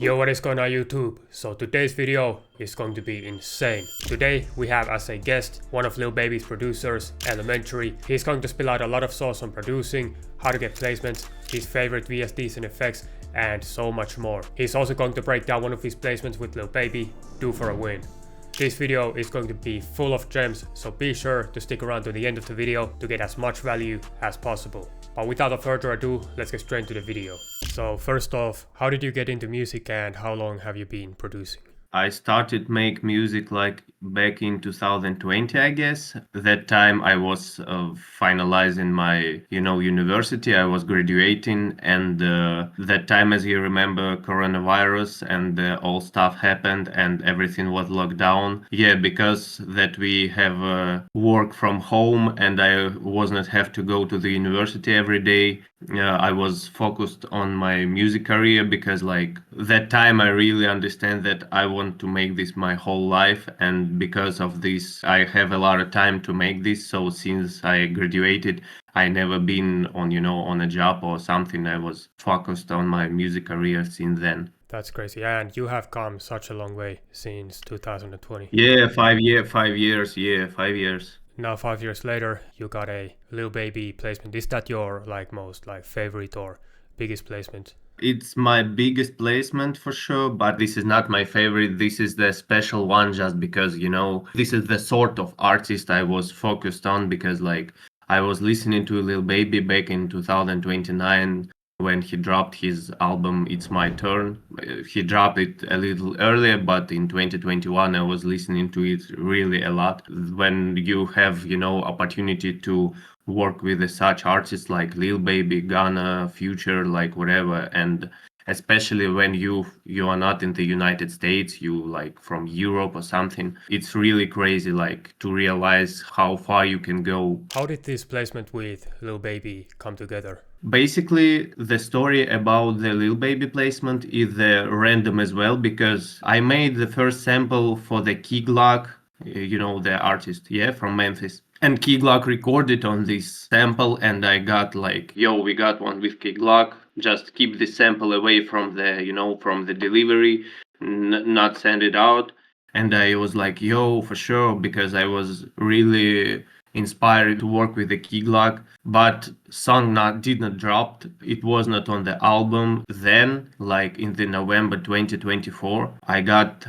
Yo, what is going on YouTube? So today's video is going to be insane. Today we have as a guest one of Lil Baby's producers, Elementry. He's going to spill out a lot of sauce on producing, how to get placements, his favorite VSTs and effects, and so much more. He's also going to break down one of his placements with Lil Baby, Due for a Win. This video is going to be full of gems, so be sure to stick around to the end of the video to get as much value as possible. But without further ado, let's get straight into the video. So first off, how did you get into music and how long have you been producing? I started make music like back in 2020, I guess. That time I was finalizing my, university. I was graduating, and that time, as you remember, coronavirus and all stuff happened, and everything was locked down. Yeah, because that we have work from home, and I was not have to go to the university every day. I was focused on my music career because like that time I really understand that I want to make this my whole life, and because of this I have a lot of time to make this. So since I graduated, I never been on on a job or something. I was focused on my music career since then. That's crazy, and you have come such a long way since 2020. Yeah, 5 years, yeah, 5 years. Now 5 years later, you got a Lil Baby placement. Is that your most favorite or biggest placement? It's my biggest placement for sure, but this is not my favorite. This is the special one just because, this is the sort of artist I was focused on because like I was listening to Lil Baby back in 2029 when he dropped his album It's My Turn. He dropped it a little earlier, but in 2021 I was listening to it really a lot. When you have, opportunity to work with such artists like Lil Baby, Ghana, Future, like whatever, and especially when you are not in the United States, you like from Europe or something, it's really crazy like to realize how far you can go. How did this placement with Lil Baby come together? Basically, the story about the Lil Baby placement is random as well because I made the first sample for the Key Glock, the artist, yeah, from Memphis. And Key Glock recorded on this sample, and I got like, yo, we got one with Key Glock. Just keep the sample away from the delivery, not send it out. And I was like, yo, for sure, because I was really inspired to work with the Key Glock, but song did not drop. It was not on the album. Then, like in the November 2024, I got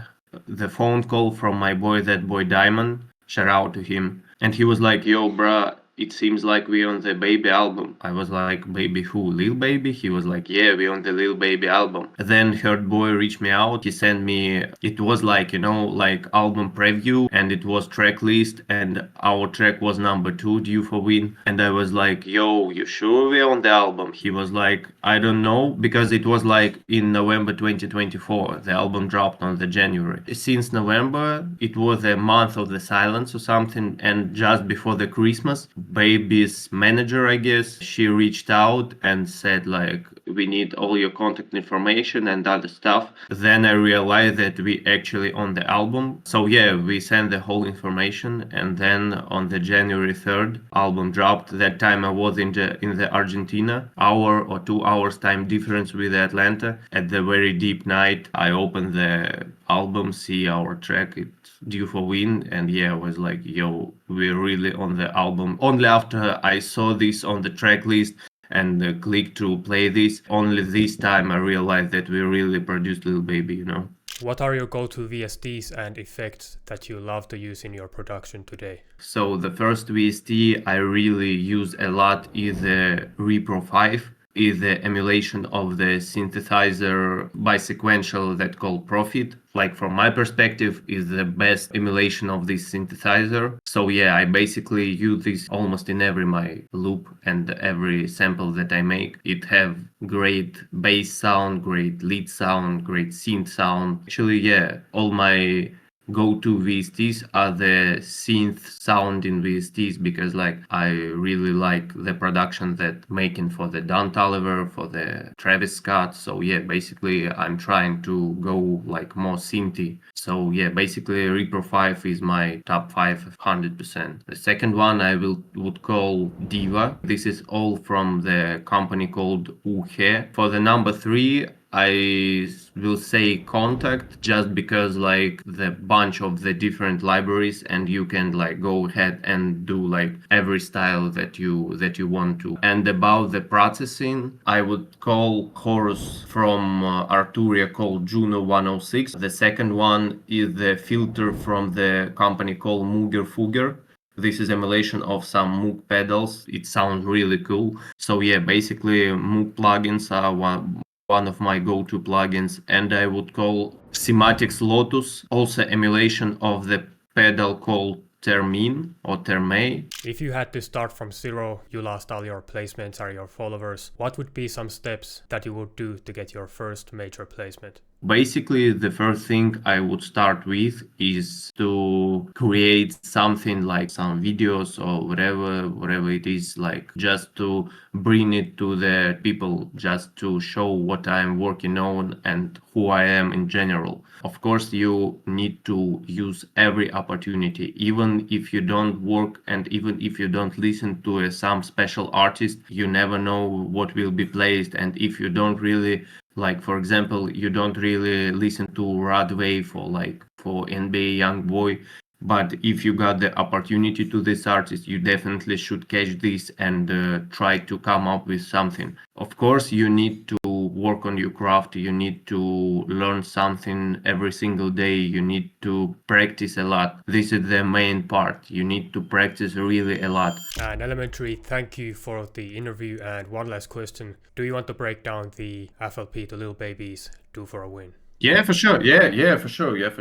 the phone call from my boy, that boy Diamond. Shout out to him. And he was like, yo, bruh, it seems like we're on the Baby album. I was like, Baby who? Lil Baby? He was like, yeah, we're on the Lil Baby album. Then Hurt Boy reached me out. He sent me, it was like, like album preview, and it was track list, and our track was number 2, Due for Win. And I was like, yo, you sure we're on the album? He was like, I don't know, because it was like in November 2024. The album dropped on the January. Since November, it was a month of the silence or something, and just before the Christmas, Baby's manager, I guess, she reached out and said like, we need all your contact information and other stuff. Then I realized that we actually on the album. So yeah, we sent the whole information, and then on the January 3rd, album dropped. That time I was in the Argentina, hour or 2 hours time difference with Atlanta. At the very deep night, I opened the album, see our track, it's Due for Win, and yeah, I was like, yo, we're really on the album. Only after I saw this on the track list and clicked to play this, only this time I realized that we really produced Lil Baby, What are your go-to VSTs and effects that you love to use in your production today? So the first VST I really use a lot is the Repro 5. Is the emulation of the synthesizer bisequential that called Profit. Like from my perspective, is the best emulation of this synthesizer. So yeah, I basically use this almost in every my loop and every sample that I make. It have great bass sound, great lead sound, great synth sound. Actually, yeah, all my go-to VSTs are the synth sounding VSTs because like I really like the production that making for the Don Toliver, for the Travis Scott. So yeah, basically I'm trying to go like more synthy. So yeah, basically Repro 5 is my top 5 100%. The second one I would call Diva. This is all from the company called Uhe. For the number 3, I will say contact just because like the bunch of the different libraries and you can like go ahead and do like every style that you want to. And about the processing, I would call chorus from Arturia called Juno 106. The second one is the filter from the company called Muger Fugger. This is emulation of some Moog pedals. It sounds really cool. So yeah, basically Moog plugins are one of my go-to plugins, and I would call Sematics Lotus also emulation of the pedal called Termin or Terme. If you had to start from zero, you lost all your placements or your followers, what would be some steps that you would do to get your first major placement? Basically, the first thing I would start with is to create something like some videos or whatever it is, like just to bring it to the people, just to show what I'm working on and who I am in general. Of course, you need to use every opportunity, even if you don't work and even if you don't listen to some special artist, you never know what will be placed. And if you don't really like, for example, you don't really listen to Rod Wave for NBA Youngboy, but if you got the opportunity to this artist, you definitely should catch this and try to come up with something. Of course, you need to work on your craft. You need to learn something every single day. You need to practice a lot. This is the main part. You need to practice really a lot. And Elementary, thank you for the interview. And one last question. Do you want to break down the FLP to Lil Baby's Do for a Win? Yeah, for sure. Yeah, for sure. Yes,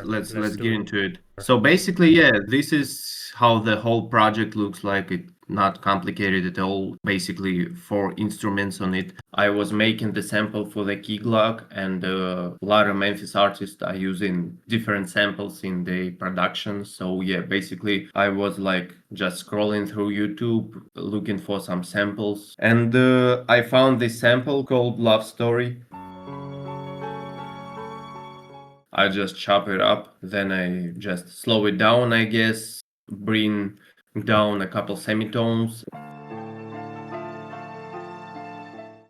let's get into it. So basically, yeah, this is how the whole project looks like. It's not complicated at all. Basically, 4 instruments on it. I was making the sample for the key Glock, and a lot of Memphis artists are using different samples in the production. So yeah, basically, I was like just scrolling through YouTube, looking for some samples, and I found this sample called Love Story. I just chop it up, then I just slow it down, I guess, bring down a couple semitones.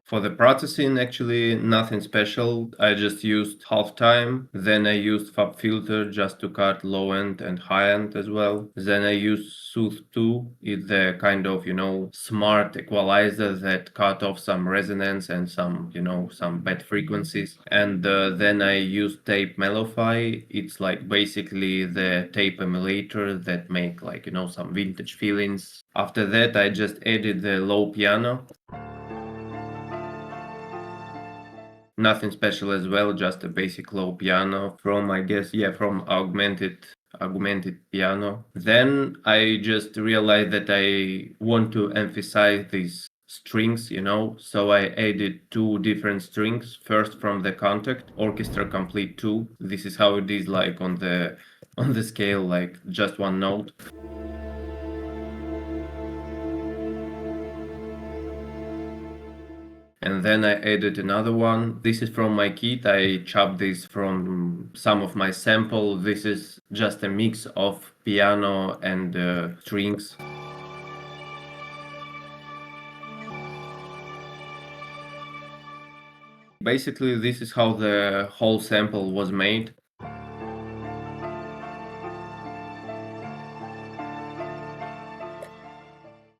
For the processing, actually, nothing special. I just used halftime. Then I used Fab Filter just to cut low end and high end as well. Then I used Sooth 2. It's the kind of, smart equalizer that cut off some resonance and some, some bad frequencies. And then I used Tape Mellowfy. It's like basically the tape emulator that make like, some vintage feelings. After that, I just added the low piano. Nothing special as well, just a basic low piano from, I guess, from augmented piano. Then I just realized that I want to emphasize these strings, so I added 2 different strings. First from the Contact Orchestra Complete 2. This is how it is like on the scale, like just one note. And then I added another one. This is from my kit. I chopped this from some of my sample. This is just a mix of piano and strings. Basically, this is how the whole sample was made.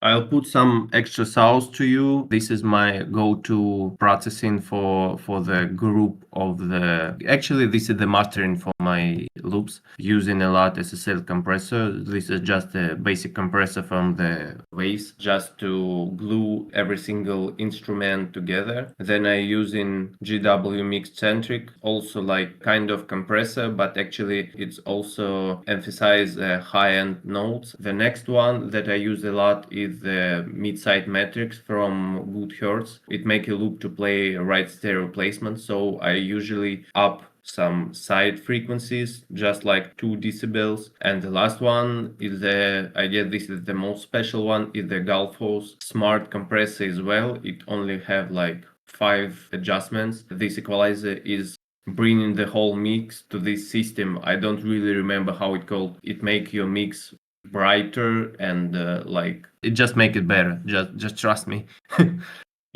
I'll put some extra sauce to you. This is my go-to processing for the group of the... Actually, this is the mastering for my loops, using a lot SSL compressor. This is just a basic compressor from the waves, just to glue every single instrument together. Then I using GW Mix Centric, also like kind of compressor, but actually it's also emphasize high-end notes. The next one that I use a lot is the mid-side metrics from Good Hertz. It make a loop to play right stereo placement, so I usually up some side frequencies, just like 2 decibels. And the last one is I guess this is the most special one, is the Galfos smart compressor as well. It only have like 5 adjustments. This equalizer is bringing the whole mix to this system. I don't really remember how it called. It make your mix brighter and like it just make it better. Just trust me.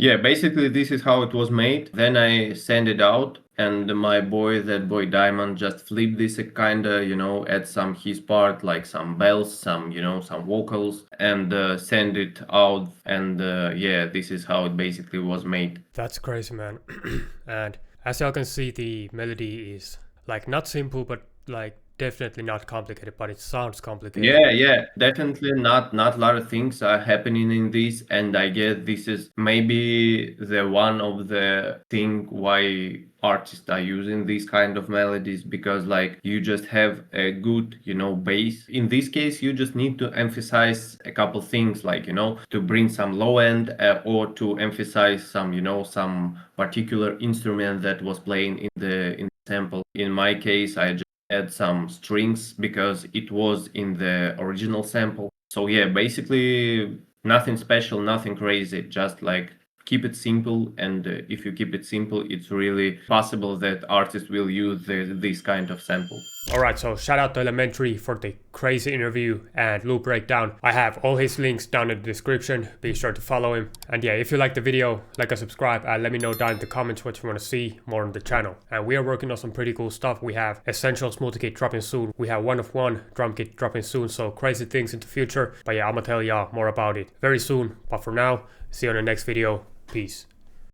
Yeah, basically this is how it was made. Then I send it out, and my boy, that boy Diamond, just flipped this kinda, add some his part, like some bells, some, some vocals, and send it out. And yeah, this is how it basically was made. That's crazy, man. And as y'all can see, the melody is like not simple, but like definitely not complicated, but it sounds complicated. Yeah, definitely not a lot of things are happening in this, and I guess this is maybe the one of the thing why artists are using these kind of melodies, because like you just have a good, bass. In this case, you just need to emphasize a couple things, like, to bring some low end, or to emphasize some, some particular instrument that was playing in the sample. In my case, I just add some strings because it was in the original sample. So yeah, basically nothing special, nothing crazy, just like keep it simple. And if you keep it simple, it's really possible that artists will use this kind of sample. Alright, so shout out to Elementry for the crazy interview and loop breakdown. I have all his links down in the description, be sure to follow him. And yeah, if you like the video, like and subscribe, and let me know down in the comments what you want to see more on the channel. And we are working on some pretty cool stuff. We have Essentials multi-kit dropping soon, we have 1 of 1 drum kit dropping soon, so crazy things in the future. But yeah, I'm gonna tell y'all more about it very soon. But for now, see you on the next video. Peace.